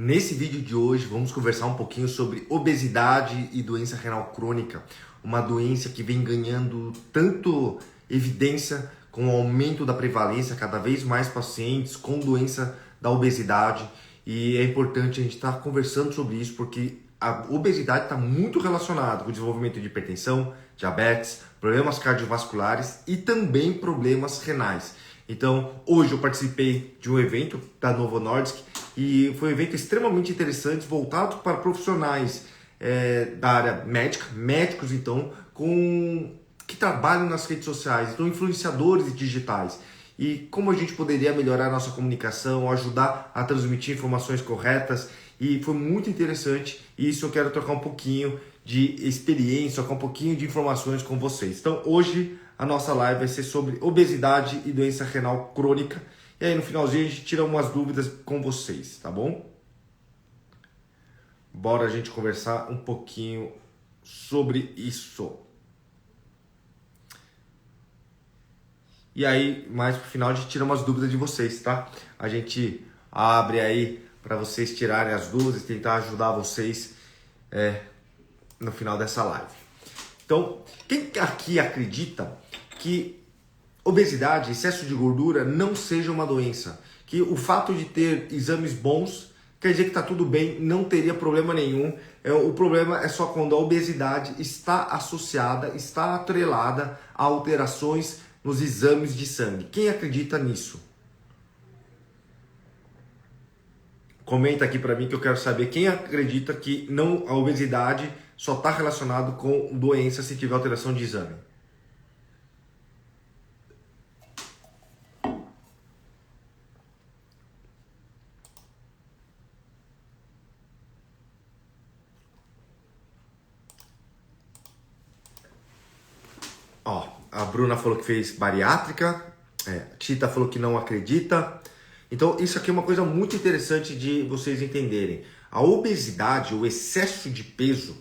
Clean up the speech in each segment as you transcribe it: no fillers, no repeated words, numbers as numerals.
Nesse vídeo de hoje vamos conversar um pouquinho sobre obesidade e doença renal crônica, uma doença que vem ganhando tanto evidência com o aumento da prevalência, cada vez mais pacientes com doença da obesidade, e é importante a gente estar conversando sobre isso porque a obesidade está muito relacionada com o desenvolvimento de hipertensão, diabetes, problemas cardiovasculares e também problemas renais. Então, hoje eu participei de um evento da Novo Nordisk e foi um evento extremamente interessante, voltado para profissionais da área médica, médicos então, que trabalham nas redes sociais, então influenciadores digitais. E como a gente poderia melhorar a nossa comunicação, ajudar a transmitir informações corretas, e foi muito interessante. E isso eu quero trocar um pouquinho de experiência, trocar um pouquinho de informações com vocês. Então hoje a nossa live vai ser sobre obesidade e doença renal crônica. E aí no finalzinho a gente tira umas dúvidas com vocês, tá bom? Bora a gente conversar um pouquinho sobre isso. E aí, mais pro final, a gente tira umas dúvidas de vocês, tá? A gente abre aí para vocês tirarem as dúvidas e tentar ajudar vocês no final dessa live. Então, quem aqui acredita que obesidade, excesso de gordura não seja uma doença? Que o fato de ter exames bons quer dizer que está tudo bem, não teria problema nenhum. O problema é só quando a obesidade está associada, está atrelada a alterações nos exames de sangue. Quem acredita nisso? Comenta aqui para mim que eu quero saber quem acredita que não, a obesidade só está relacionado com doença se tiver alteração de exame. Ó, a Bruna falou que fez bariátrica, Tita falou que não acredita. Então isso aqui é uma coisa muito interessante de vocês entenderem. A obesidade, o excesso de peso,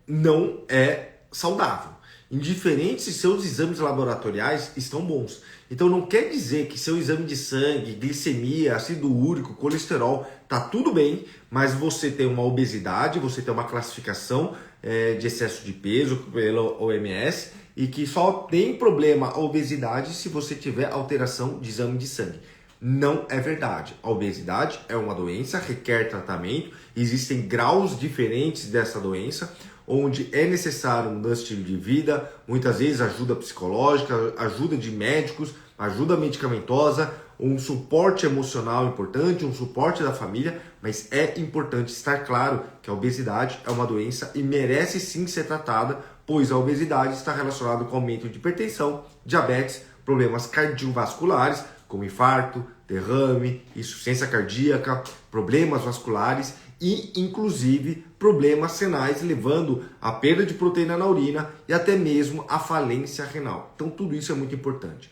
não é saudável. Indiferente se seus exames laboratoriais estão bons. Então não quer dizer que seu exame de sangue, glicemia, ácido úrico, colesterol, tá tudo bem, mas você tem uma obesidade, você tem uma classificação de excesso de peso pela OMS e que só tem problema a obesidade se você tiver alteração de exame de sangue. Não é verdade. A obesidade é uma doença, requer tratamento, existem graus diferentes dessa doença, onde é necessário um estilo de vida, muitas vezes ajuda psicológica, ajuda de médicos, ajuda medicamentosa, um suporte emocional importante, um suporte da família, mas é importante estar claro que a obesidade é uma doença e merece sim ser tratada, pois a obesidade está relacionada com aumento de hipertensão, diabetes, problemas cardiovasculares, como infarto, derrame, insuficiência cardíaca, problemas vasculares e, inclusive, problemas renais, levando à perda de proteína na urina e até mesmo à falência renal. Então, tudo isso é muito importante.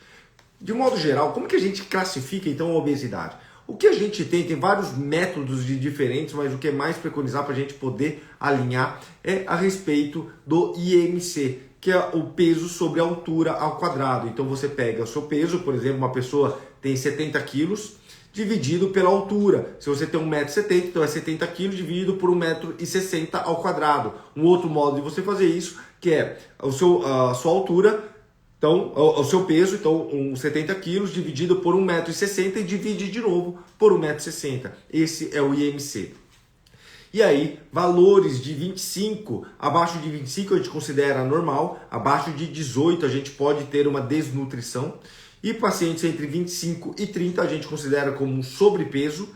De modo geral, como que a gente classifica, então, a obesidade? O que a gente tem vários métodos diferentes, mas o que é mais preconizar para a gente poder alinhar é a respeito do IMC, que é o peso sobre a altura ao quadrado. Então, você pega o seu peso, por exemplo, uma pessoa tem 70 quilos, dividido pela altura. Se você tem 1,70 m, então é 70 kg dividido por 1,60 m ao quadrado. Um outro modo de você fazer isso, que é a sua altura, então o seu peso, então 70 kg dividido por 1,60 m e divide de novo por 1,60 m. Esse é o IMC. E aí, valores de 25, abaixo de 25 a gente considera normal, abaixo de 18 a gente pode ter uma desnutrição. E pacientes entre 25 e 30 a gente considera como um sobrepeso,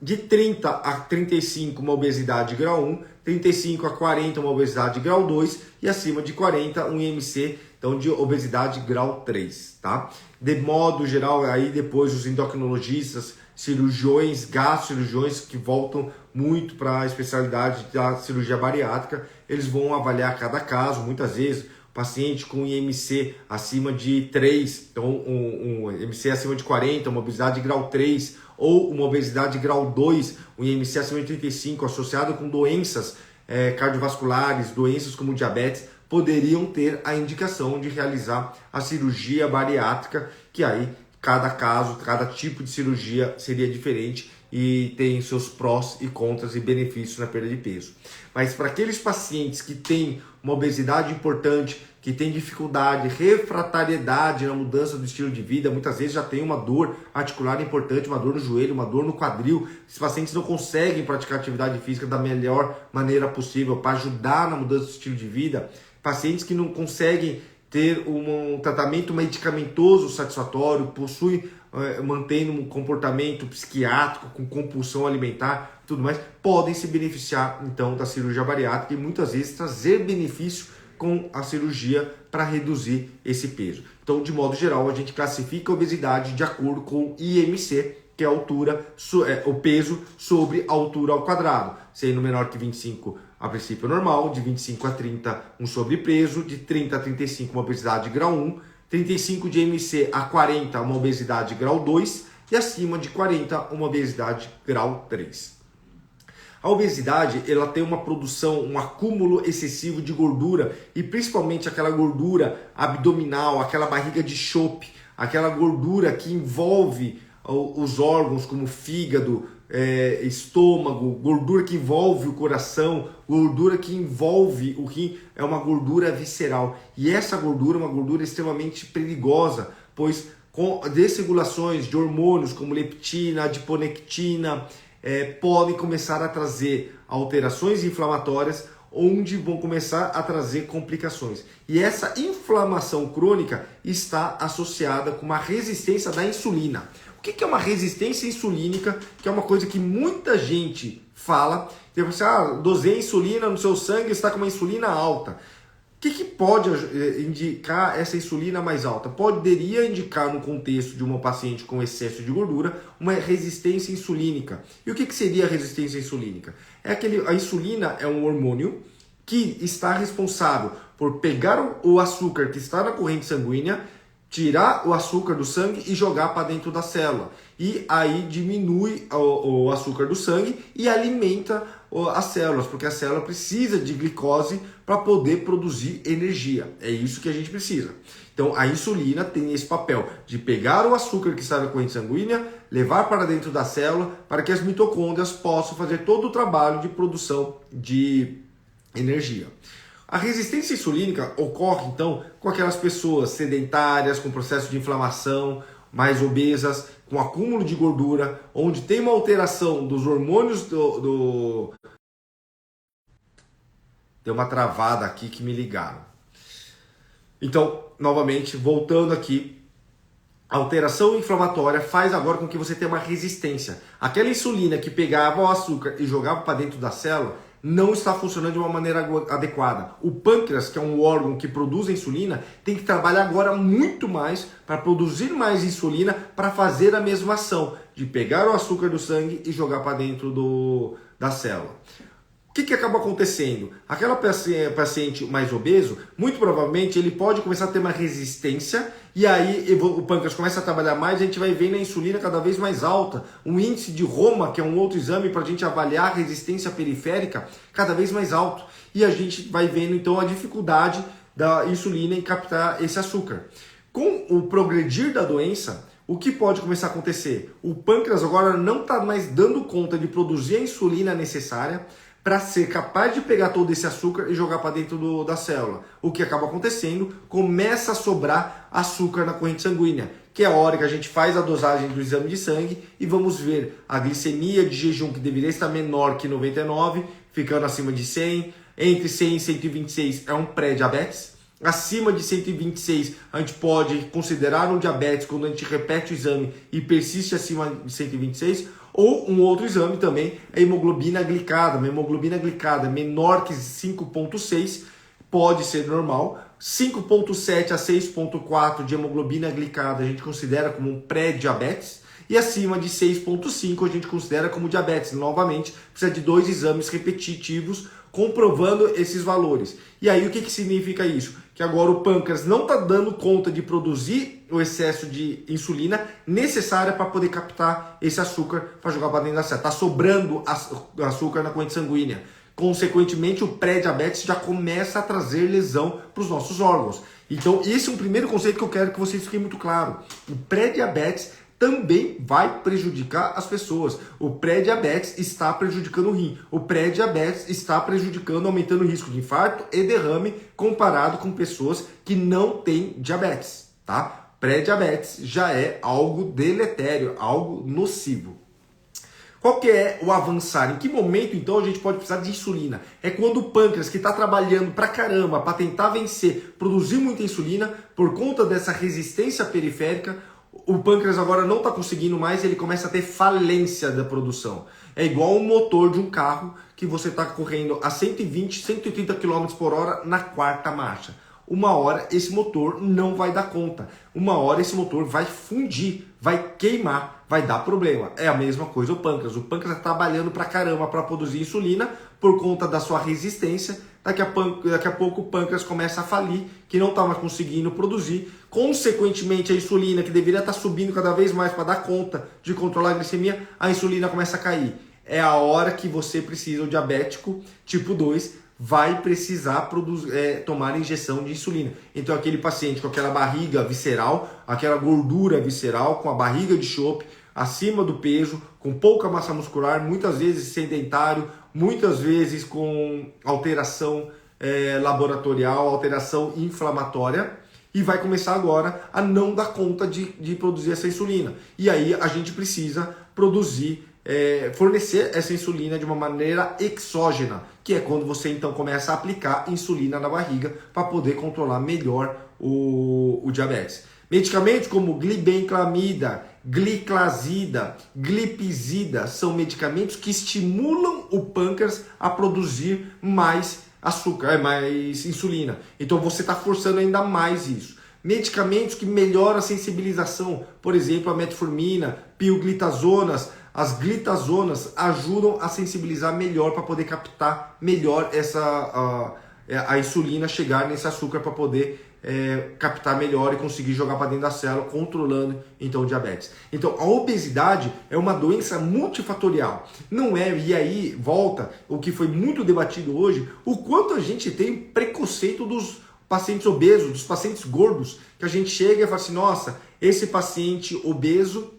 de 30 a 35 uma obesidade grau 1, 35 a 40 uma obesidade grau 2 e acima de 40 um IMC, então de obesidade grau 3, tá? De modo geral, aí depois os endocrinologistas, cirurgiões, gastrocirurgiões que voltam muito para a especialidade da cirurgia bariátrica, eles vão avaliar cada caso, muitas vezes paciente com IMC acima de 3, então um IMC acima de 40, uma obesidade grau 3 ou uma obesidade grau 2, um IMC acima de 35 associado com doenças cardiovasculares, doenças como diabetes, poderiam ter a indicação de realizar a cirurgia bariátrica, que aí cada caso, cada tipo de cirurgia seria diferente e tem seus prós e contras e benefícios na perda de peso. Mas para aqueles pacientes que têm uma obesidade importante, que tem dificuldade, refratariedade na mudança do estilo de vida, muitas vezes já tem uma dor articular importante, uma dor no joelho, uma dor no quadril. Esses pacientes não conseguem praticar atividade física da melhor maneira possível para ajudar na mudança do estilo de vida. Pacientes que não conseguem ter um tratamento medicamentoso satisfatório, mantendo um comportamento psiquiátrico com compulsão alimentar, tudo mais, podem se beneficiar então da cirurgia bariátrica e muitas vezes trazer benefício com a cirurgia para reduzir esse peso. Então, de modo geral, a gente classifica a obesidade de acordo com IMC, que é a altura, o peso sobre a altura ao quadrado, sendo menor que 25 a princípio normal, de 25 a 30 um sobrepeso, de 30 a 35 uma obesidade grau 1, 35 de IMC a 40 uma obesidade grau 2 e acima de 40 uma obesidade grau 3. A obesidade, ela tem uma produção, um acúmulo excessivo de gordura e principalmente aquela gordura abdominal, aquela barriga de chope, aquela gordura que envolve os órgãos como fígado, estômago, gordura que envolve o coração, gordura que envolve o rim, é uma gordura visceral. E essa gordura é uma gordura extremamente perigosa, pois com desregulações de hormônios como leptina, adiponectina, podem começar a trazer alterações inflamatórias, onde vão começar a trazer complicações. E essa inflamação crônica está associada com uma resistência da insulina. O que é uma resistência insulínica? Que é uma coisa que muita gente fala. Você dosei insulina no seu sangue, está com uma insulina alta. O que pode indicar essa insulina mais alta? Poderia indicar, no contexto de uma paciente com excesso de gordura, uma resistência insulínica. E o que seria a resistência insulínica? A insulina é um hormônio que está responsável por pegar o açúcar que está na corrente sanguínea, tirar o açúcar do sangue e jogar para dentro da célula. E aí diminui o açúcar do sangue e alimenta as células, porque a célula precisa de glicose para poder produzir energia. É isso que a gente precisa. Então a insulina tem esse papel de pegar o açúcar que está na corrente sanguínea, levar para dentro da célula para que as mitocôndrias possam fazer todo o trabalho de produção de energia. A resistência insulínica ocorre, então, com aquelas pessoas sedentárias, com processo de inflamação, mais obesas, com acúmulo de gordura, onde tem uma alteração dos hormônios Deu uma travada aqui que me ligaram. Então, novamente, voltando aqui, a alteração inflamatória faz agora com que você tenha uma resistência. Aquela insulina que pegava o açúcar e jogava para dentro da célula, não está funcionando de uma maneira adequada. O pâncreas, que é um órgão que produz a insulina, tem que trabalhar agora muito mais para produzir mais insulina para fazer a mesma ação de pegar o açúcar do sangue e jogar para dentro da célula. O que acaba acontecendo? Aquela paciente mais obeso, muito provavelmente ele pode começar a ter uma resistência e aí o pâncreas começa a trabalhar mais, a gente vai vendo a insulina cada vez mais alta, um índice de Roma, que é um outro exame para a gente avaliar a resistência periférica, cada vez mais alto. E a gente vai vendo então a dificuldade da insulina em captar esse açúcar. Com o progredir da doença, o que pode começar a acontecer? O pâncreas agora não está mais dando conta de produzir a insulina necessária para ser capaz de pegar todo esse açúcar e jogar para dentro da célula. O que acaba acontecendo? Começa a sobrar açúcar na corrente sanguínea, que é a hora que a gente faz a dosagem do exame de sangue e vamos ver a glicemia de jejum, que deveria estar menor que 99, ficando acima de 100, entre 100 e 126 é um pré-diabetes. Acima de 126 a gente pode considerar um diabetes quando a gente repete o exame e persiste acima de 126, ou um outro exame também é a hemoglobina glicada. Uma hemoglobina glicada menor que 5,6 pode ser normal. 5,7 a 6,4 de hemoglobina glicada a gente considera como um pré-diabetes. E acima de 6,5 a gente considera como diabetes. Novamente, precisa de 2 exames repetitivos comprovando esses valores. E aí o que significa isso? Que agora o pâncreas não está dando conta de produzir o excesso de insulina necessária para poder captar esse açúcar para jogar para dentro da célula. Está sobrando açúcar na corrente sanguínea. Consequentemente, o pré-diabetes já começa a trazer lesão para os nossos órgãos. Então, esse é um primeiro conceito que eu quero que vocês fiquem muito claro. O pré-diabetes também vai prejudicar as pessoas. O pré-diabetes está prejudicando o rim. O pré-diabetes está prejudicando, aumentando o risco de infarto e derrame comparado com pessoas que não têm diabetes, tá? Pré-diabetes já é algo deletério, algo nocivo. Qual que é o avançar? Em que momento, então, a gente pode precisar de insulina? É quando o pâncreas, que está trabalhando pra caramba para tentar vencer, produzir muita insulina, por conta dessa resistência periférica, o pâncreas agora não está conseguindo mais, ele começa a ter falência da produção. É igual o motor de um carro que você está correndo a 120, 130 km por hora na quarta marcha. Uma hora esse motor não vai dar conta. Uma hora esse motor vai fundir, vai queimar, vai dar problema. É a mesma coisa o pâncreas. O pâncreas está trabalhando pra caramba para produzir insulina por conta da sua resistência. Daqui a pouco o pâncreas começa a falir, que não está mais conseguindo produzir. Consequentemente, a insulina, que deveria estar subindo cada vez mais para dar conta de controlar a glicemia, a insulina começa a cair. É a hora que você precisa, o diabético tipo 2, vai precisar tomar injeção de insulina. Então aquele paciente com aquela barriga visceral, aquela gordura visceral, com a barriga de chope, acima do peso, com pouca massa muscular, muitas vezes sedentário, muitas vezes com alteração laboratorial, alteração inflamatória, e vai começar agora a não dar conta de produzir essa insulina. E aí a gente precisa fornecer essa insulina de uma maneira exógena, que é quando você então começa a aplicar insulina na barriga para poder controlar melhor o diabetes. Medicamentos como glibenclamida, gliclazida, glipizida são medicamentos que estimulam o pâncreas a produzir mais açúcar, mais insulina. Então você está forçando ainda mais isso. Medicamentos que melhoram a sensibilização, por exemplo, a metformina, pioglitazonas. As glitazonas ajudam a sensibilizar melhor para poder captar melhor a insulina, chegar nesse açúcar para poder captar melhor e conseguir jogar para dentro da célula, controlando então o diabetes. Então a obesidade é uma doença multifatorial. Não é, e aí volta o que foi muito debatido hoje, o quanto a gente tem preconceito dos pacientes obesos, dos pacientes gordos, que a gente chega e fala assim, nossa, esse paciente obeso,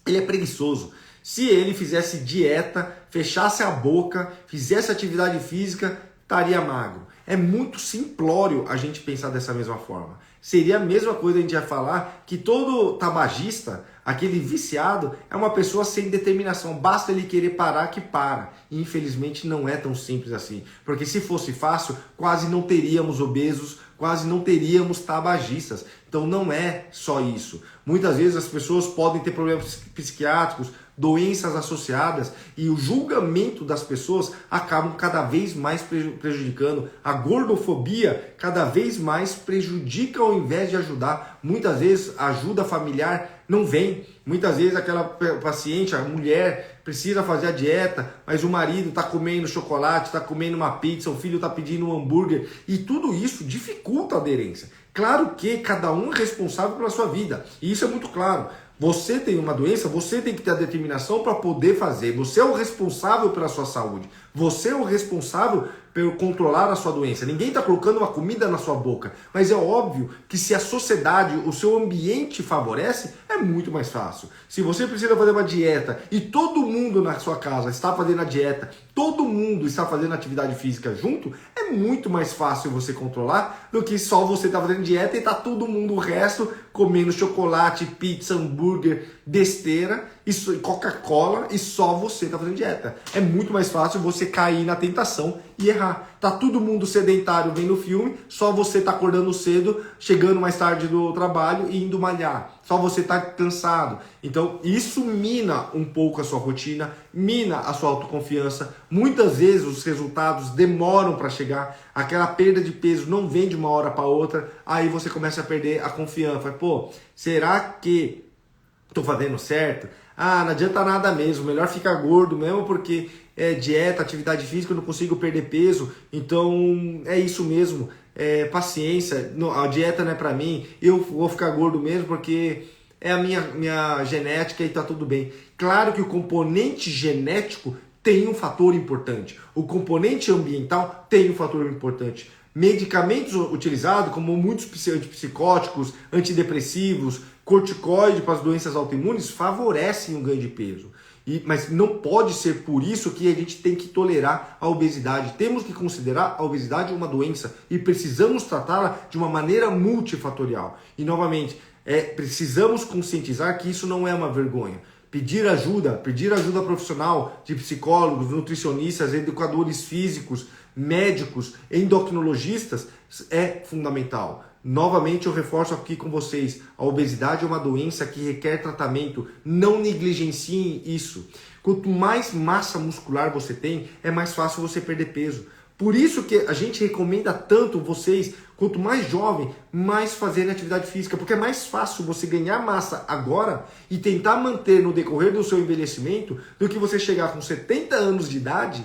ele é preguiçoso. Se ele fizesse dieta, fechasse a boca, fizesse atividade física, estaria magro. É muito simplório a gente pensar dessa mesma forma. Seria a mesma coisa a gente ia falar que todo tabagista, aquele viciado, é uma pessoa sem determinação. Basta ele querer parar que para. E infelizmente não é tão simples assim. Porque se fosse fácil, quase não teríamos obesos, quase não teríamos tabagistas. Então não é só isso. Muitas vezes as pessoas podem ter problemas psiquiátricos, doenças associadas, e o julgamento das pessoas acabam cada vez mais prejudicando. A gordofobia cada vez mais prejudica ao invés de ajudar. Muitas vezes a ajuda familiar não vem. Muitas vezes aquela paciente, a mulher, precisa fazer a dieta, mas o marido está comendo chocolate, está comendo uma pizza, o filho está pedindo um hambúrguer, e tudo isso dificulta a aderência. Claro que cada um é responsável pela sua vida, e isso é muito claro. Você tem uma doença, você tem que ter a determinação para poder fazer. Você é o responsável pela sua saúde. Você é o responsável por controlar a sua doença. Ninguém está colocando uma comida na sua boca. Mas é óbvio que se a sociedade, o seu ambiente favorece, é muito mais fácil. Se você precisa fazer uma dieta e todo mundo na sua casa está fazendo a dieta, todo mundo está fazendo atividade física junto, é muito mais fácil você controlar do que só você está fazendo dieta e está todo mundo, o resto, comendo chocolate, pizza, hambúrguer, besteira, Coca-Cola, e só você está fazendo dieta. É muito mais fácil você cair na tentação e errar. Tá todo mundo sedentário vendo filme, só você está acordando cedo, chegando mais tarde do trabalho e indo malhar. Só você está cansado. Então isso mina um pouco a sua rotina, mina a sua autoconfiança. Muitas vezes os resultados demoram para chegar. Aquela perda de peso não vem de uma hora para outra. Aí você começa a perder a confiança. Pô, será que estou fazendo certo? Ah, não adianta nada mesmo, melhor ficar gordo mesmo porque é dieta, atividade física, eu não consigo perder peso, então é isso mesmo, paciência, a dieta não é pra mim, eu vou ficar gordo mesmo porque é a minha genética e tá tudo bem. Claro que o componente genético tem um fator importante, o componente ambiental tem um fator importante. Medicamentos utilizados, como muitos antipsicóticos, antidepressivos, corticoide para as doenças autoimunes favorecem o ganho de peso. Mas não pode ser por isso que a gente tem que tolerar a obesidade. Temos que considerar a obesidade uma doença e precisamos tratá-la de uma maneira multifatorial. E novamente, precisamos conscientizar que isso não é uma vergonha. Pedir ajuda profissional de psicólogos, nutricionistas, educadores físicos, médicos, endocrinologistas é fundamental. Novamente eu reforço aqui com vocês, a obesidade é uma doença que requer tratamento, não negligenciem isso. Quanto mais massa muscular você tem, é mais fácil você perder peso. Por isso que a gente recomenda tanto vocês, quanto mais jovem, mais fazerem atividade física, porque é mais fácil você ganhar massa agora e tentar manter no decorrer do seu envelhecimento do que você chegar com 70 anos de idade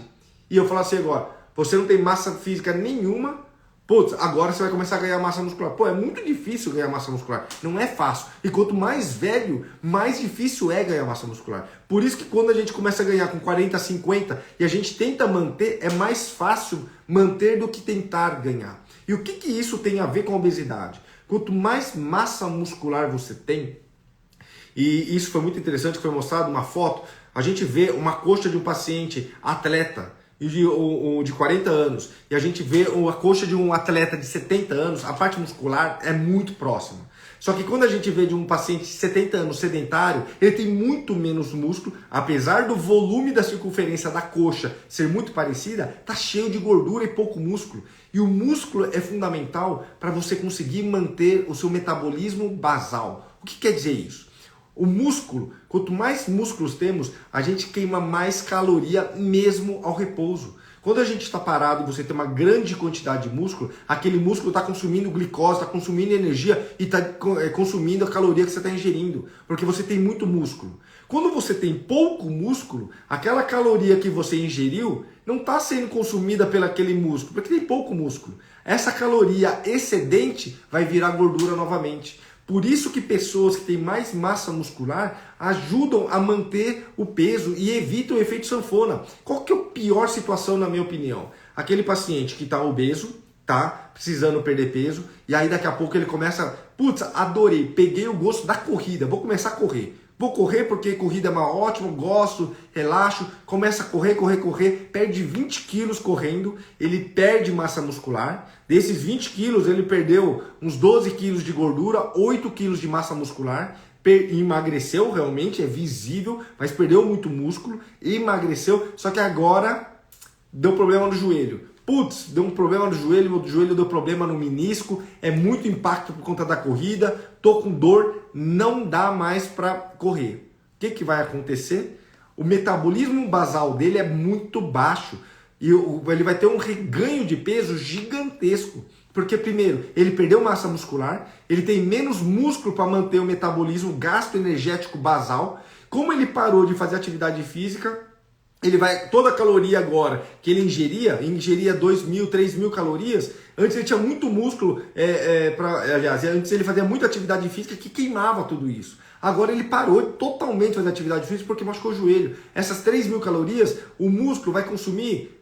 e eu falar assim agora, você não tem massa física nenhuma, putz, agora você vai começar a ganhar massa muscular. Pô, é muito difícil ganhar massa muscular. Não é fácil. E quanto mais velho, mais difícil é ganhar massa muscular. Por isso que quando a gente começa a ganhar com 40, 50 e a gente tenta manter, é mais fácil manter do que tentar ganhar. E o que isso tem a ver com a obesidade? Quanto mais massa muscular você tem, e isso foi muito interessante, que foi mostrado uma foto, a gente vê uma coxa de um paciente atleta, de 40 anos, e a gente vê a coxa de um atleta de 70 anos, a parte muscular é muito próxima. Só que quando a gente vê de um paciente de 70 anos sedentário, ele tem muito menos músculo, apesar do volume da circunferência da coxa ser muito parecida, tá cheio de gordura e pouco músculo. E o músculo é fundamental para você conseguir manter o seu metabolismo basal. O que quer dizer isso? O músculo, quanto mais músculos temos, a gente queima mais caloria mesmo ao repouso. Quando a gente está parado e você tem uma grande quantidade de músculo, aquele músculo está consumindo glicose, está consumindo energia e está consumindo a caloria que você está ingerindo, porque você tem muito músculo. Quando você tem pouco músculo, aquela caloria que você ingeriu não está sendo consumida pelo aquele músculo, porque tem pouco músculo. Essa caloria excedente vai virar gordura novamente. Por isso que pessoas que têm mais massa muscular ajudam a manter o peso e evitam o efeito sanfona. Qual que é a pior situação, na minha opinião? Aquele paciente que está obeso, tá precisando perder peso, e aí daqui a pouco ele começa, putz, adorei, peguei o gosto da corrida, vou começar a correr. Vou correr porque corrida é uma ótima, gosto, relaxo, começa a correr, perde 20 quilos correndo, ele perde massa muscular. Desses 20 quilos ele perdeu uns 12 quilos de gordura, 8 quilos de massa muscular, emagreceu realmente, é visível, mas perdeu muito músculo, emagreceu, só que agora deu problema no joelho. Putz, deu um problema no joelho, meu joelho deu problema no menisco, é muito impacto por conta da corrida, tô com dor, não dá mais para correr. O que vai acontecer? O metabolismo basal dele é muito baixo e ele vai ter um reganho de peso gigantesco. Porque primeiro, ele perdeu massa muscular, ele tem menos músculo para manter o metabolismo gasto energético basal. Como ele parou de fazer atividade física, ele vai, toda a caloria agora que ele ingeria 2.000, 3.000 calorias, antes ele tinha muito músculo, aliás, antes ele fazia muita atividade física que queimava tudo isso. Agora ele parou totalmente de fazer atividade física porque machucou o joelho. Essas 3.000 calorias, o músculo vai consumir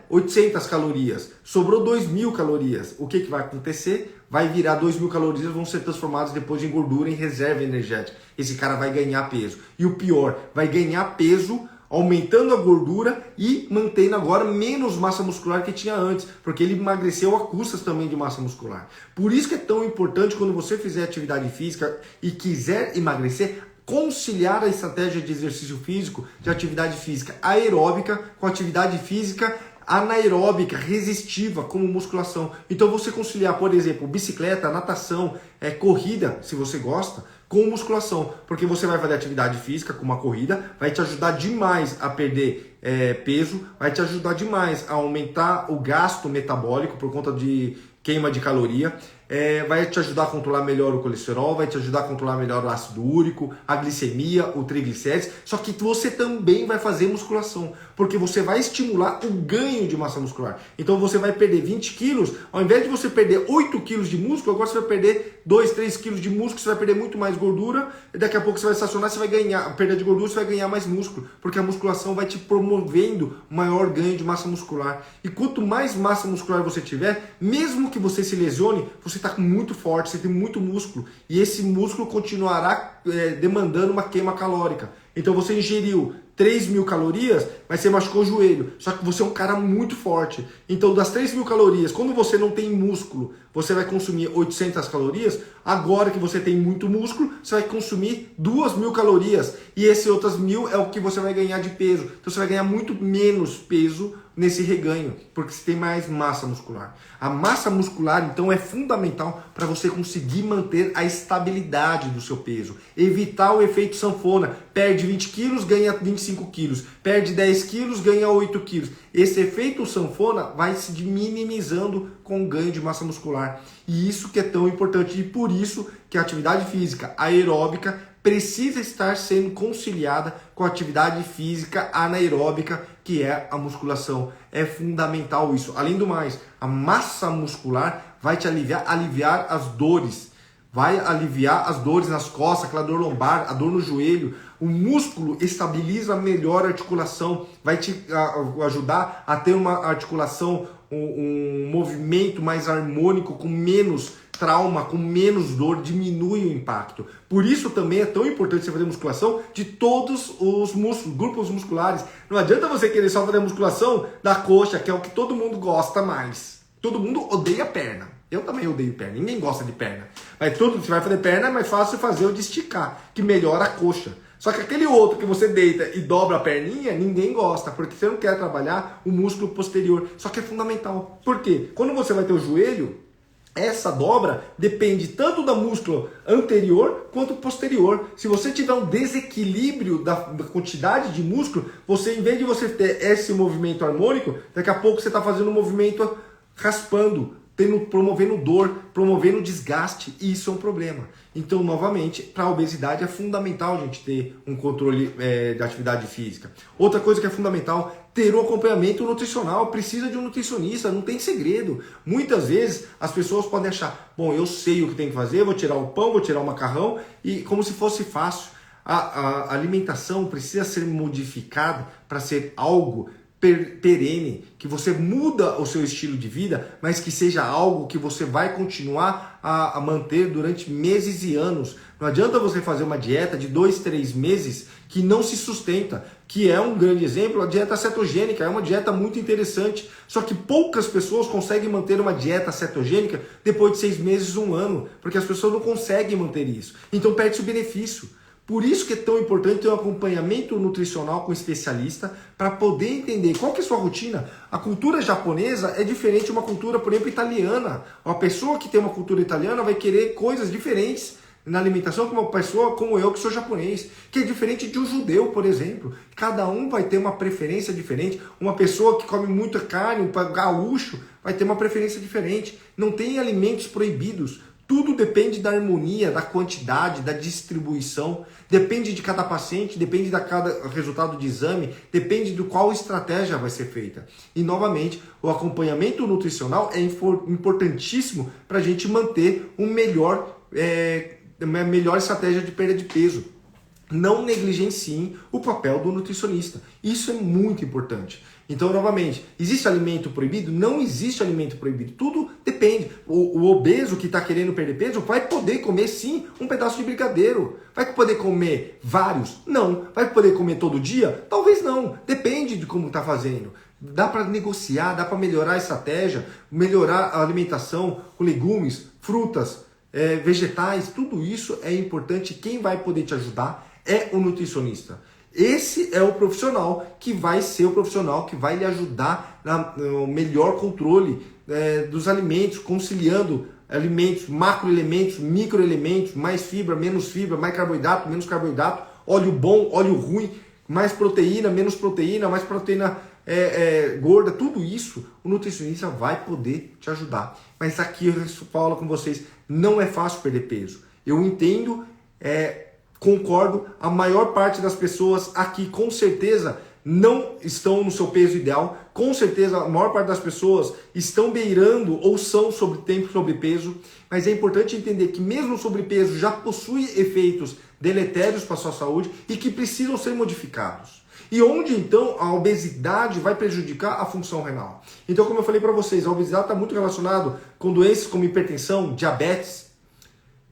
800 calorias, sobrou 2.000 calorias. O que vai acontecer? Vai virar 2.000 calorias, vão ser transformadas depois em gordura, em reserva energética. Esse cara vai ganhar peso. E o pior, vai ganhar peso aumentando a gordura e mantendo agora menos massa muscular que tinha antes, porque ele emagreceu a custas também de massa muscular. Por isso que é tão importante quando você fizer atividade física e quiser emagrecer, conciliar a estratégia de exercício físico, de atividade física aeróbica com atividade física anaeróbica, resistiva, como musculação. Então você conciliar, por exemplo, bicicleta, natação, corrida, se você gosta, com musculação, porque você vai fazer atividade física com uma corrida, vai te ajudar demais a perder peso, vai te ajudar demais a aumentar o gasto metabólico por conta de queima de caloria, vai te ajudar a controlar melhor o colesterol, vai te ajudar a controlar melhor o ácido úrico, a glicemia, o triglicérides, só que você também vai fazer musculação, porque você vai estimular o ganho de massa muscular. Então você vai perder 20 quilos, ao invés de você perder 8 quilos de músculo, agora você vai perder 2, 3 quilos de músculo, você vai perder muito mais gordura, e daqui a pouco você vai estacionar, você vai ganhar, perder de gordura, você vai ganhar mais músculo, porque a musculação vai te promovendo maior ganho de massa muscular. E quanto mais massa muscular você tiver, mesmo que você se lesione, você está muito forte, você tem muito músculo, e esse músculo continuará demandando uma queima calórica. Então você ingeriu 3.000 calorias, mas você machucou o joelho. Só que você é um cara muito forte. Então das 3.000 calorias, quando você não tem músculo, você vai consumir 800 calorias. Agora que você tem muito músculo, você vai consumir 2.000 calorias. E esse outras 1.000 é o que você vai ganhar de peso. Então você vai ganhar muito menos peso nesse reganho, porque você tem mais massa muscular. A massa muscular, então, é fundamental para você conseguir manter a estabilidade do seu peso. Evitar o efeito sanfona. Perde 20 quilos, ganha 25 quilos. Perde 10 quilos, ganha 8 quilos. Esse efeito sanfona vai se minimizando com o ganho de massa muscular. E isso que é tão importante. E por isso que a atividade física aeróbica precisa estar sendo conciliada com a atividade física anaeróbica, que é a musculação. É fundamental isso. Além do mais, a massa muscular vai te aliviar as dores. Vai aliviar as dores nas costas, aquela dor lombar, a dor no joelho. O músculo estabiliza melhor a articulação, vai te ajudar a ter uma articulação, um movimento mais harmônico, com menos trauma, com menos dor, diminui o impacto. Por isso também é tão importante você fazer musculação de todos os músculos, grupos musculares. Não adianta você querer só fazer musculação da coxa, que é o que todo mundo gosta mais. Todo mundo odeia perna. Eu também odeio perna, ninguém gosta de perna. Mas tudo que você vai fazer perna é mais fácil fazer o de esticar, que melhora a coxa. Só que aquele outro que você deita e dobra a perninha, ninguém gosta, porque você não quer trabalhar o músculo posterior. Só que é fundamental. Por quê? Quando você vai ter o joelho, essa dobra depende tanto do músculo anterior quanto posterior. Se você tiver um desequilíbrio da quantidade de músculo, você, em vez de você ter esse movimento harmônico, daqui a pouco você está fazendo um movimento raspando, promovendo dor, promovendo desgaste, e isso é um problema. Então, novamente, para a obesidade é fundamental a gente ter um controle da atividade física. Outra coisa que é fundamental, ter um acompanhamento nutricional. Precisa de um nutricionista, não tem segredo. Muitas vezes as pessoas podem achar, bom, eu sei o que tem que fazer, vou tirar o pão, vou tirar o macarrão, e como se fosse fácil. A alimentação precisa ser modificada para ser algo perene, que você muda o seu estilo de vida, mas que seja algo que você vai continuar a manter durante meses e anos. Não adianta você fazer uma dieta de 2, 3 meses que não se sustenta, que é um grande exemplo, a dieta cetogênica, é uma dieta muito interessante, só que poucas pessoas conseguem manter uma dieta cetogênica depois de 6 meses, 1 ano, porque as pessoas não conseguem manter isso, então perde-se o benefício. Por isso que é tão importante ter um acompanhamento nutricional com especialista para poder entender qual que é a sua rotina. A cultura japonesa é diferente de uma cultura, por exemplo, italiana. Uma pessoa que tem uma cultura italiana vai querer coisas diferentes na alimentação que uma pessoa como eu, que sou japonês, que é diferente de um judeu, por exemplo. Cada um vai ter uma preferência diferente. Uma pessoa que come muita carne, um gaúcho, vai ter uma preferência diferente. Não tem alimentos proibidos. Tudo depende da harmonia, da quantidade, da distribuição. Depende de cada paciente, depende de cada resultado de exame, depende de qual estratégia vai ser feita. E, novamente, o acompanhamento nutricional é importantíssimo para a gente manter uma melhor estratégia de perda de peso. Não negligenciem o papel do nutricionista. Isso é muito importante. Então, novamente, existe alimento proibido? Não existe alimento proibido. Tudo depende. O obeso que está querendo perder peso vai poder comer, sim, um pedaço de brigadeiro. Vai poder comer vários? Não. Vai poder comer todo dia? Talvez não. Depende de como está fazendo. Dá para negociar, dá para melhorar a estratégia, melhorar a alimentação com legumes, frutas, vegetais. Tudo isso é importante. Quem vai poder te ajudar é o nutricionista. Esse é o profissional que vai ser o profissional que vai lhe ajudar no melhor controle dos alimentos, conciliando alimentos, macroelementos, microelementos, mais fibra, mais carboidrato, menos carboidrato, óleo bom, óleo ruim, mais proteína, menos proteína, mais proteína gorda, tudo isso o nutricionista vai poder te ajudar. Mas aqui eu falo com vocês, não é fácil perder peso. Eu entendo, concordo, a maior parte das pessoas aqui com certeza não estão no seu peso ideal, com certeza a maior parte das pessoas estão beirando ou são sobrepeso, mas é importante entender que mesmo o sobrepeso já possui efeitos deletérios para a sua saúde e que precisam ser modificados. E onde então a obesidade vai prejudicar a função renal. Então, como eu falei para vocês, a obesidade está muito relacionada com doenças como hipertensão, diabetes,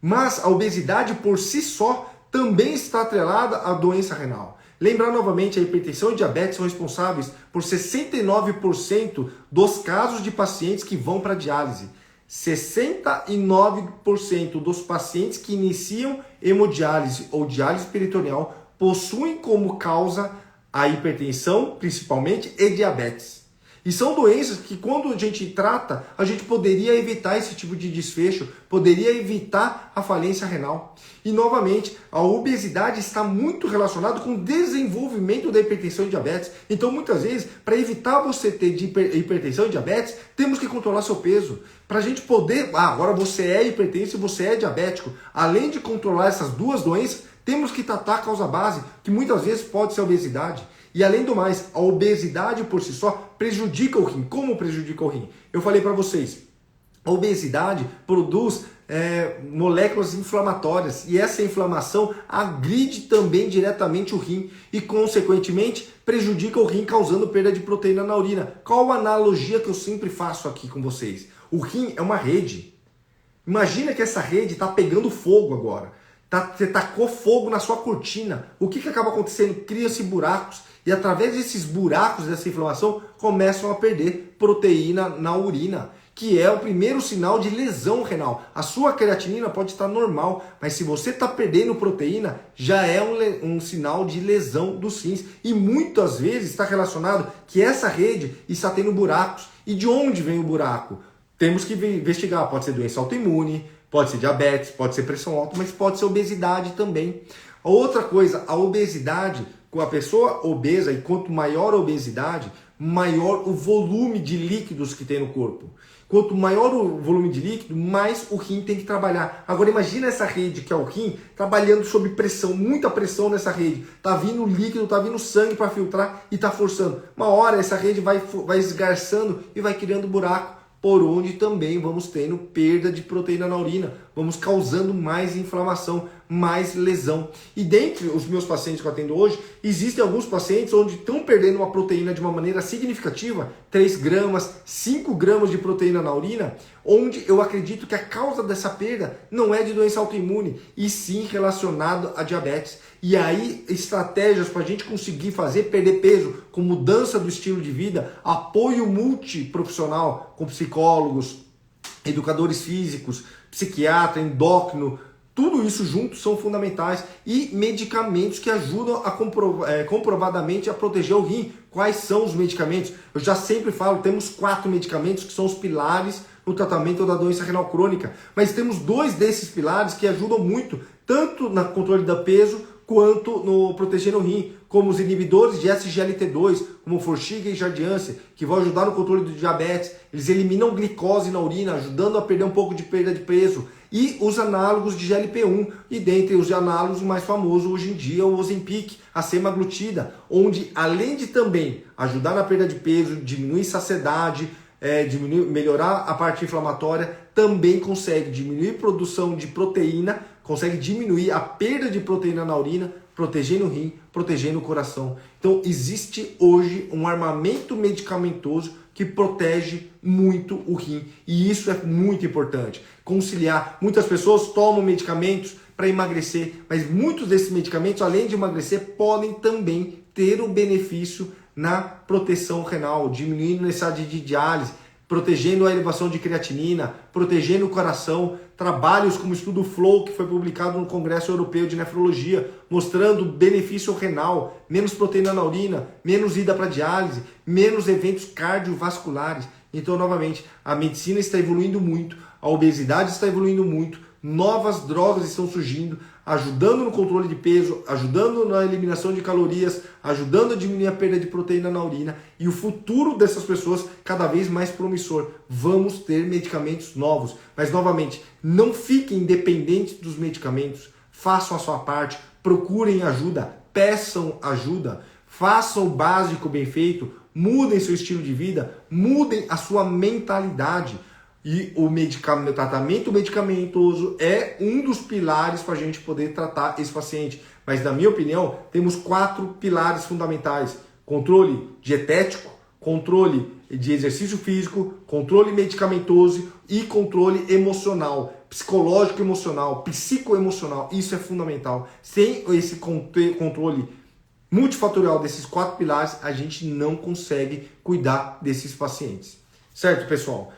mas a obesidade por si só também está atrelada à doença renal. Lembrar novamente, a hipertensão e diabetes são responsáveis por 69% dos casos de pacientes que vão para diálise. 69% dos pacientes que iniciam hemodiálise ou diálise peritoneal possuem como causa a hipertensão, principalmente, e diabetes. E são doenças que, quando a gente trata, a gente poderia evitar esse tipo de desfecho, poderia evitar a falência renal. E, novamente, a obesidade está muito relacionada com o desenvolvimento da hipertensão e diabetes. Então, muitas vezes, para evitar você ter hipertensão e diabetes, temos que controlar seu peso. Para a gente poder... agora você é hipertenso e você é diabético. Além de controlar essas duas doenças, temos que tratar a causa base, que muitas vezes pode ser a obesidade. E além do mais, a obesidade por si só prejudica o rim. Como prejudica o rim? Eu falei para vocês, a obesidade produz moléculas inflamatórias e essa inflamação agride também diretamente o rim e, consequentemente, prejudica o rim, causando perda de proteína na urina. Qual a analogia que eu sempre faço aqui com vocês? O rim é uma rede. Imagina que essa rede está pegando fogo agora. Você tacou fogo na sua cortina. O que acaba acontecendo? Cria-se buracos. E através desses buracos, dessa inflamação, começam a perder proteína na urina, que é o primeiro sinal de lesão renal. A sua creatinina pode estar normal, mas se você está perdendo proteína, já é um sinal de lesão dos rins. E muitas vezes está relacionado que essa rede está tendo buracos. E de onde vem o buraco? Temos que investigar. Pode ser doença autoimune, pode ser diabetes, pode ser pressão alta, mas pode ser obesidade também. Outra coisa, a obesidade, com a pessoa obesa, e quanto maior a obesidade, maior o volume de líquidos que tem no corpo. Quanto maior o volume de líquido, mais o rim tem que trabalhar. Agora imagina essa rede que é o rim, trabalhando sob pressão, muita pressão nessa rede. Tá vindo líquido, tá vindo sangue para filtrar e tá forçando. Uma hora essa rede vai esgarçando e vai criando buraco, por onde também vamos tendo perda de proteína na urina, vamos causando mais inflamação, mais lesão. E dentre os meus pacientes que eu atendo hoje, existem alguns pacientes onde estão perdendo uma proteína de uma maneira significativa, 3 gramas, 5 gramas de proteína na urina, onde eu acredito que a causa dessa perda não é de doença autoimune, e sim relacionado a diabetes. E aí, estratégias para a gente conseguir perder peso com mudança do estilo de vida, apoio multiprofissional com psicólogos, educadores físicos, psiquiatra, endócrino, tudo isso juntos são fundamentais, e medicamentos que ajudam a comprovadamente a proteger o rim. Quais são os medicamentos? Eu já sempre falo, temos 4 medicamentos que são os pilares no tratamento da doença renal crônica, mas temos 2 desses pilares que ajudam muito, tanto no controle do peso, quanto no protegendo o rim, como os inibidores de SGLT2, como Forxiga e Jardiance, que vão ajudar no controle do diabetes. Eles eliminam glicose na urina, ajudando a perder um pouco de perda de peso. E os análogos de GLP-1, e dentre os análogos, o mais famoso hoje em dia é o Ozempic, a semaglutida, onde além de também ajudar na perda de peso, diminuir saciedade, melhorar a parte inflamatória, também consegue diminuir a produção de proteína, consegue diminuir a perda de proteína na urina, protegendo o rim, protegendo o coração. Então existe hoje um armamento medicamentoso que protege muito o rim, e isso é muito importante. Conciliar, muitas pessoas tomam medicamentos para emagrecer, mas muitos desses medicamentos, além de emagrecer, podem também ter o benefício na proteção renal, diminuindo a necessidade de diálise, protegendo a elevação de creatinina, protegendo o coração. Trabalhos como o estudo FLOW, que foi publicado no Congresso Europeu de Nefrologia, mostrando benefício renal, menos proteína na urina, menos ida para diálise, menos eventos cardiovasculares. Então, novamente, a medicina está evoluindo muito, a obesidade está evoluindo muito, novas drogas estão surgindo, ajudando no controle de peso, ajudando na eliminação de calorias, ajudando a diminuir a perda de proteína na urina, e o futuro dessas pessoas cada vez mais promissor. Vamos ter medicamentos novos, mas novamente, não fiquem dependentes dos medicamentos, façam a sua parte, procurem ajuda, peçam ajuda, façam o básico bem feito, mudem seu estilo de vida, mudem a sua mentalidade. E o tratamento medicamentoso é um dos pilares para a gente poder tratar esse paciente. Mas na minha opinião, temos 4 pilares fundamentais: controle dietético, controle de exercício físico, controle medicamentoso e controle emocional, psicológico emocional, psicoemocional. Isso é fundamental. Sem esse controle multifatorial desses 4 pilares, a gente não consegue cuidar desses pacientes. Certo, pessoal?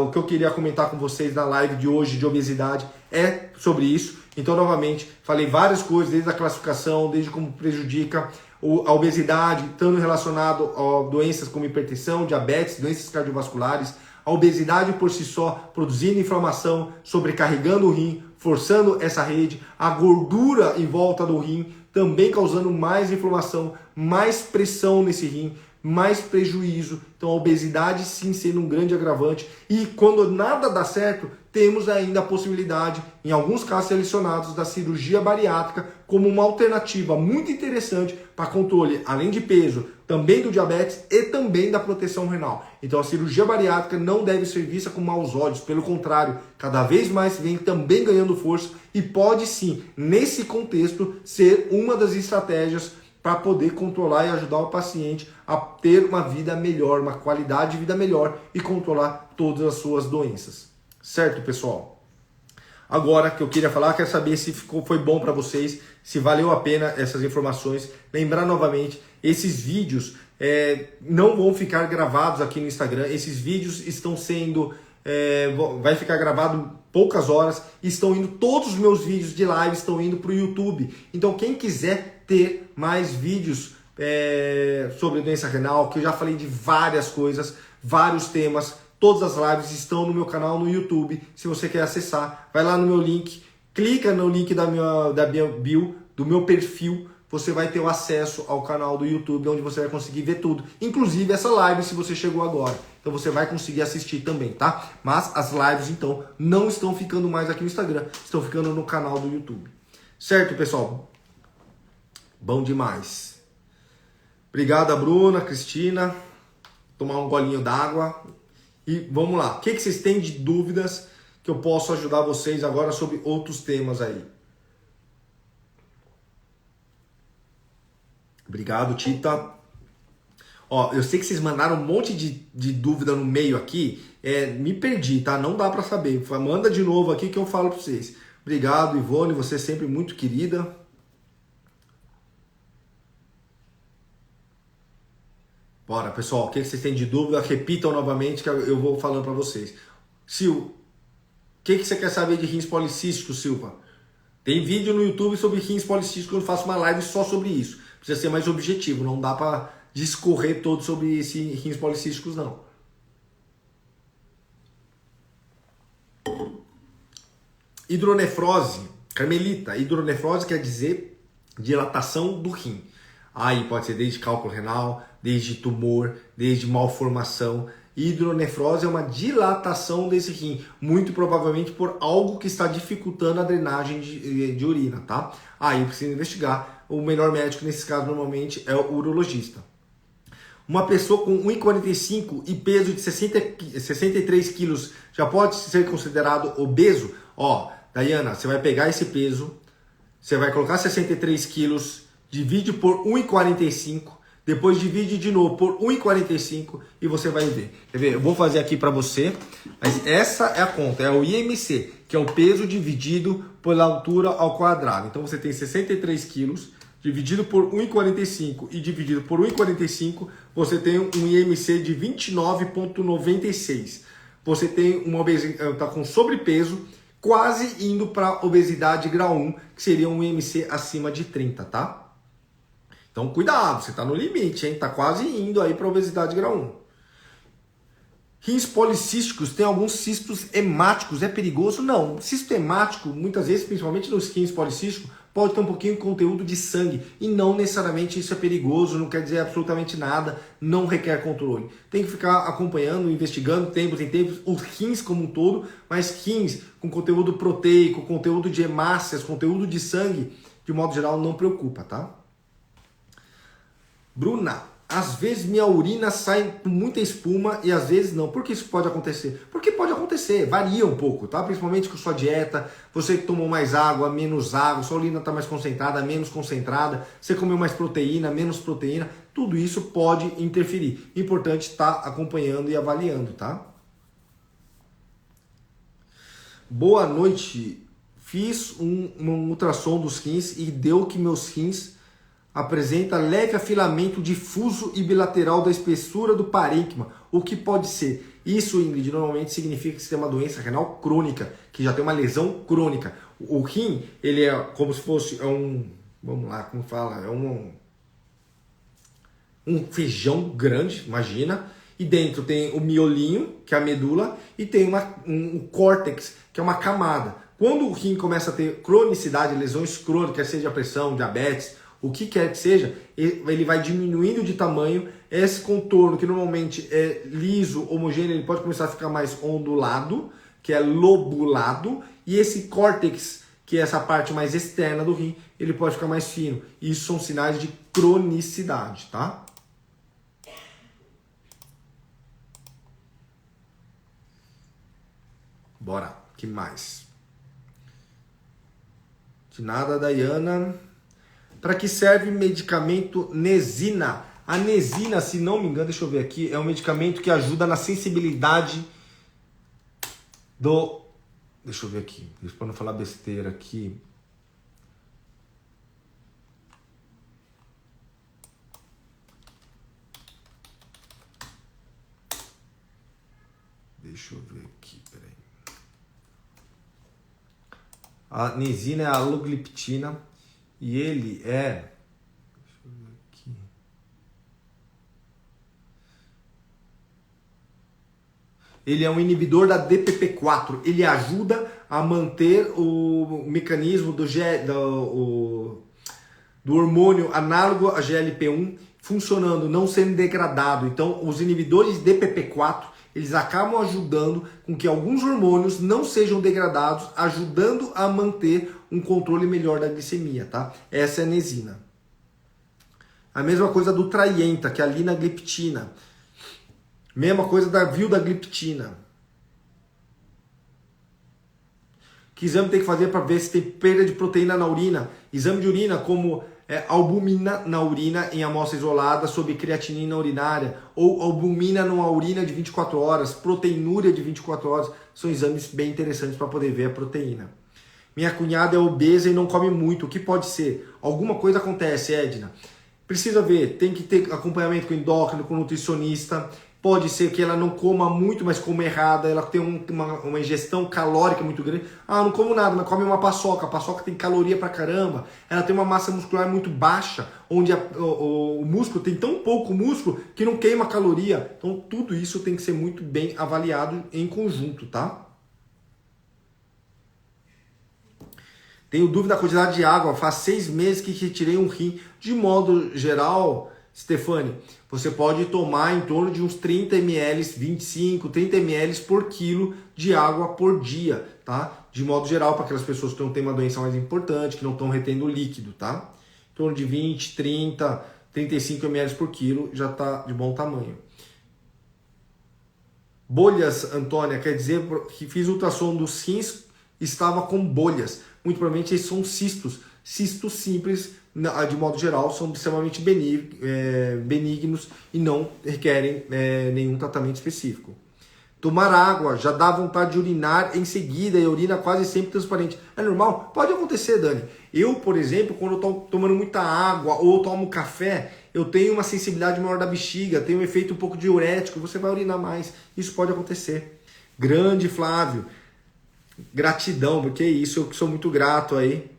O que eu queria comentar com vocês na live de hoje de obesidade é sobre isso. Então, novamente, falei várias coisas, desde a classificação, desde como prejudica a obesidade, estando relacionado a doenças como hipertensão, diabetes, doenças cardiovasculares, a obesidade por si só produzindo inflamação, sobrecarregando o rim, forçando essa rede, a gordura em volta do rim, também causando mais inflamação, mais pressão nesse rim, mais prejuízo. Então a obesidade sim sendo um grande agravante. E quando nada dá certo, temos ainda a possibilidade, em alguns casos selecionados, da cirurgia bariátrica como uma alternativa muito interessante para controle, além de peso, também do diabetes e também da proteção renal. Então a cirurgia bariátrica não deve ser vista com maus olhos, pelo contrário, cada vez mais vem também ganhando força e pode sim, nesse contexto, ser uma das estratégias para poder controlar e ajudar o paciente a ter uma vida melhor, uma qualidade de vida melhor e controlar todas as suas doenças. Certo, pessoal? Agora que eu queria falar, quero saber se foi bom para vocês, se valeu a pena essas informações. Lembrar novamente, esses vídeos não vão ficar gravados aqui no Instagram. Esses vídeos estão sendo... vai ficar gravado poucas horas. Estão indo, todos os meus vídeos de live estão indo para o YouTube. Então quem quiser ter mais vídeos sobre doença renal, que eu já falei de várias coisas, vários temas, todas as lives estão no meu canal no YouTube. Se você quer acessar, vai lá no meu link, clica no link da minha bio, do meu perfil, você vai ter o acesso ao canal do YouTube, onde você vai conseguir ver tudo, inclusive essa live se você chegou agora. Então você vai conseguir assistir também, tá? Mas as lives, então, não estão ficando mais aqui no Instagram, estão ficando no canal do YouTube. Certo, pessoal? Bom demais. Obrigado, Bruna, Cristina. Tomar um golinho d'água. E vamos lá. O que vocês têm de dúvidas que eu posso ajudar vocês agora sobre outros temas aí? Obrigado, Tita. Ó, eu sei que vocês mandaram um monte de dúvida no meio aqui. Me perdi, tá? Não dá para saber. Manda de novo aqui que eu falo para vocês. Obrigado, Ivone. Você é sempre muito querida. Bora, pessoal. O que vocês têm de dúvida? Repitam novamente que eu vou falando para vocês. Sil, o que você quer saber de rins policísticos, Silva? Tem vídeo no YouTube sobre rins policísticos. Eu faço uma live só sobre isso. Precisa ser mais objetivo. Não dá para discorrer todo sobre esses rins policísticos, não. Hidronefrose. Carmelita, hidronefrose quer dizer dilatação do rim. Aí pode ser desde cálculo renal, desde tumor, desde malformação. Hidronefrose é uma dilatação desse rim, muito provavelmente por algo que está dificultando a drenagem de urina, tá? Aí precisa investigar. O melhor médico nesse caso normalmente é o urologista. Uma pessoa com 1,45 e peso de 63 quilos já pode ser considerado obeso? Ó, Dayana, você vai pegar esse peso, você vai colocar 63 quilos, divide por 1,45, depois divide de novo por 1,45 e você vai ver. Quer ver? Eu vou fazer aqui para você, mas essa é a conta, é o IMC, que é o peso dividido pela altura ao quadrado. Então você tem 63 quilos, dividido por 1,45 e dividido por 1,45, você tem um IMC de 29,96. Você tem uma obesidade, está com sobrepeso, quase indo para obesidade grau 1, que seria um IMC acima de 30, tá? Então cuidado, você está no limite, hein? Está quase indo aí para obesidade grau 1. Rins policísticos, tem alguns cistos hemáticos, é perigoso? Não. Cisto hemático, muitas vezes, principalmente nos rins policísticos, pode ter um pouquinho de conteúdo de sangue e não necessariamente isso é perigoso, não quer dizer absolutamente nada, não requer controle. Tem que ficar acompanhando, investigando tempos em tempos os rins como um todo, mas rins com conteúdo proteico, conteúdo de hemácias, conteúdo de sangue, de modo geral não preocupa, tá? Bruna, às vezes minha urina sai com muita espuma e às vezes não. Por que isso pode acontecer? Porque pode acontecer, varia um pouco, tá? Principalmente com sua dieta, você que tomou mais água, sua urina está mais concentrada, menos concentrada, você comeu mais proteína, menos proteína, tudo isso pode interferir. Importante estar acompanhando e avaliando, tá? Boa noite. Fiz um ultrassom dos rins e deu que meus rins apresenta leve afilamento difuso e bilateral da espessura do parênquima. O que pode ser? Isso, Ingrid, normalmente significa que você tem uma doença renal crônica, que já tem uma lesão crônica. O rim, ele é como se fosse vamos lá, como fala? É um feijão grande, imagina. E dentro tem o miolinho, que é a medula, e tem um córtex, que é uma camada. Quando o rim começa a ter cronicidade, lesões crônicas, seja pressão, diabetes, o que quer que seja, ele vai diminuindo de tamanho. Esse contorno, que normalmente é liso, homogêneo, ele pode começar a ficar mais ondulado, que é lobulado. E esse córtex, que é essa parte mais externa do rim, ele pode ficar mais fino. Isso são sinais de cronicidade, tá? Bora, que mais? De nada, Dayana. Para que serve medicamento Nesina? A Nesina, se não me engano, deixa eu ver aqui, é um medicamento que ajuda na sensibilidade do... Deixa eu ver aqui, para não falar besteira aqui. Deixa eu ver aqui, peraí. A Nesina é a alogliptina. E ele é... Deixa eu ver aqui. Ele é um inibidor da DPP-4. Ele ajuda a manter o mecanismo do hormônio análogo a GLP-1 funcionando, não sendo degradado. Então, os inibidores de DPP-4, eles acabam ajudando com que alguns hormônios não sejam degradados, ajudando a manter um controle melhor da glicemia, tá? Essa é a Nesina. A mesma coisa do Traienta, que é a linagliptina. Mesma coisa da vildagliptina. Que exame tem que fazer para ver se tem perda de proteína na urina? Exame de urina como albumina na urina em amostra isolada sobre creatinina urinária, ou albumina numa urina de 24 horas, proteinúria de 24 horas, são exames bem interessantes para poder ver a proteína. Minha cunhada é obesa e não come muito, o que pode ser? Alguma coisa acontece, Edna. Precisa ver, tem que ter acompanhamento com endócrino, com nutricionista. Pode ser que ela não coma muito, mas coma errada, ela tem uma ingestão calórica muito grande. Ah, não como nada, mas come uma paçoca. A paçoca tem caloria pra caramba. Ela tem uma massa muscular muito baixa, onde o músculo tem tão pouco músculo que não queima caloria. Então tudo isso tem que ser muito bem avaliado em conjunto, tá? Tenho dúvida da quantidade de água. Faz 6 meses que retirei um rim. De modo geral, Stefani, você pode tomar em torno de uns 30 ml, 25, 30 ml por quilo de água por dia, tá? De modo geral, para aquelas pessoas que não têm uma doença mais importante, que não estão retendo líquido, tá? Em torno de 20, 30, 35 ml por quilo já está de bom tamanho. Bolhas, Antônia, quer dizer que fiz ultrassom dos rins, estava com bolhas. Muito provavelmente esses são cistos. Cistos simples, de modo geral, são extremamente benignos e não requerem nenhum tratamento específico. Tomar água já dá vontade de urinar em seguida e a urina quase sempre transparente. É normal? Pode acontecer, Dani. Eu, por exemplo, quando eu estou tomando muita água ou tomo café, eu tenho uma sensibilidade maior da bexiga, tenho um efeito um pouco diurético, você vai urinar mais. Isso pode acontecer. Grande Flávio, gratidão, porque é isso, eu sou muito grato aí.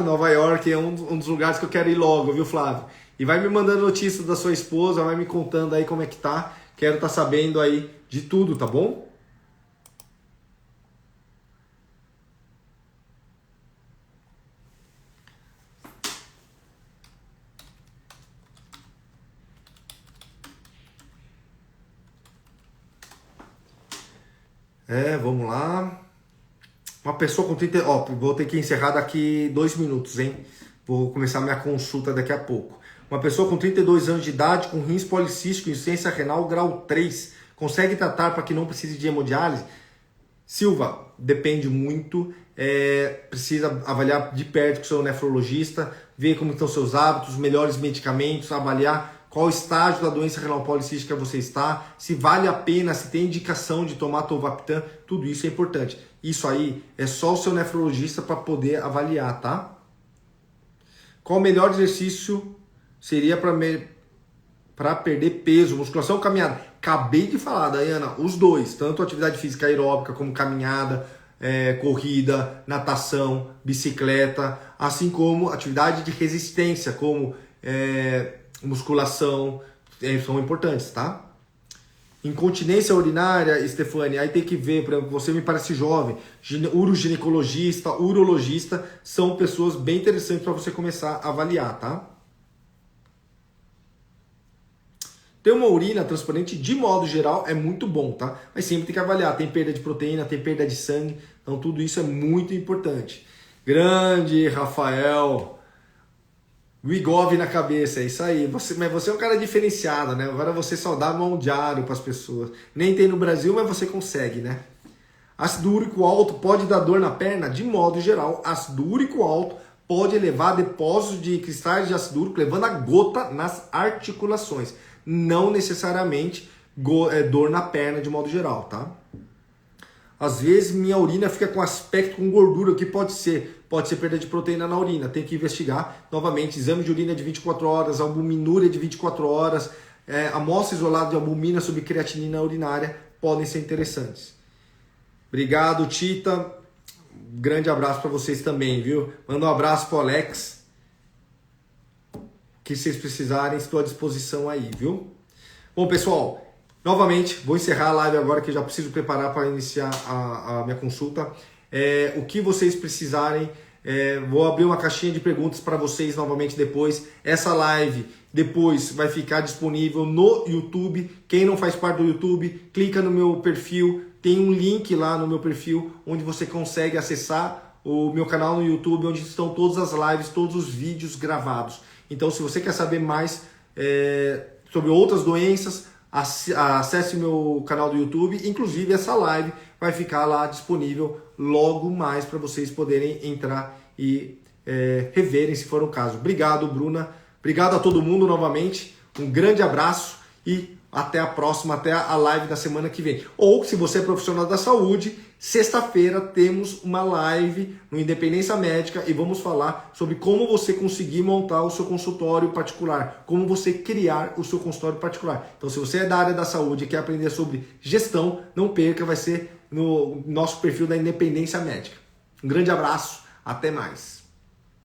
Nova York é um dos lugares que eu quero ir logo, viu, Flávio? E vai me mandando notícias da sua esposa, vai me contando aí como é que tá. Quero estar sabendo aí de tudo, tá bom? Vamos lá. Uma pessoa com 30... vou ter que encerrar daqui 2 minutos, hein? Vou começar minha consulta daqui a pouco. Uma pessoa com 32 anos de idade, com rins policístico, insuficiência renal grau 3, consegue tratar para que não precise de hemodiálise? Silva, depende muito. Precisa avaliar de perto com o seu nefrologista, ver como estão seus hábitos, melhores medicamentos, avaliar qual estágio da doença renal policística você está, se vale a pena, se tem indicação de tomar tolvaptan, tudo isso é importante. Isso aí é só o seu nefrologista para poder avaliar, tá? Qual o melhor exercício seria para perder peso, musculação ou caminhada? Acabei de falar, Dayana, os dois, tanto atividade física aeróbica como caminhada, corrida, natação, bicicleta, assim como atividade de resistência, como musculação, são importantes, tá? Incontinência urinária, Stefania, aí tem que ver, por exemplo, você me parece jovem, uroginecologista, urologista, são pessoas bem interessantes para você começar a avaliar, tá? Ter uma urina transparente, de modo geral, é muito bom, tá? Mas sempre tem que avaliar, tem perda de proteína, tem perda de sangue, então tudo isso é muito importante. Grande Rafael, Wigov na cabeça, é isso aí. Mas você é um cara diferenciado, né? Agora você só dá mão diário para as pessoas. Nem tem no Brasil, mas você consegue, né? Ácido úrico alto pode dar dor na perna? De modo geral, ácido úrico alto pode levar a depósitos de cristais de ácido úrico, levando a gota nas articulações. Não necessariamente dor na perna de modo geral, tá? Às vezes minha urina fica com aspecto com gordura, o que pode ser? Pode ser perda de proteína na urina, tem que investigar. Novamente, exame de urina de 24 horas, albuminúria de 24 horas, amostra isolada de albumina sobre creatinina urinária podem ser interessantes. Obrigado, Tita. Grande abraço para vocês também, viu? Manda um abraço pro Alex. Que vocês precisarem, estou à disposição aí, viu? Bom, pessoal, novamente, vou encerrar a live agora que eu já preciso preparar para iniciar a minha consulta. O que vocês precisarem, vou abrir uma caixinha de perguntas para vocês novamente depois. Essa live depois vai ficar disponível no YouTube. Quem não faz parte do YouTube, clica no meu perfil. Tem um link lá no meu perfil onde você consegue acessar o meu canal no YouTube, onde estão todas as lives, todos os vídeos gravados. Então, se você quer saber mais sobre outras doenças, acesse o meu canal do YouTube. Inclusive, essa live vai ficar lá disponível logo mais para vocês poderem entrar e reverem, se for o caso. Obrigado, Bruna. Obrigado a todo mundo novamente. Um grande abraço e até a próxima, até a live da semana que vem. Ou, se você é profissional da saúde, sexta-feira temos uma live no Independência Médica e vamos falar sobre como você conseguir montar o seu consultório particular, como você criar o seu consultório particular. Então, se você é da área da saúde e quer aprender sobre gestão, não perca, vai ser no nosso perfil da Independência Médica. Um grande abraço, até mais.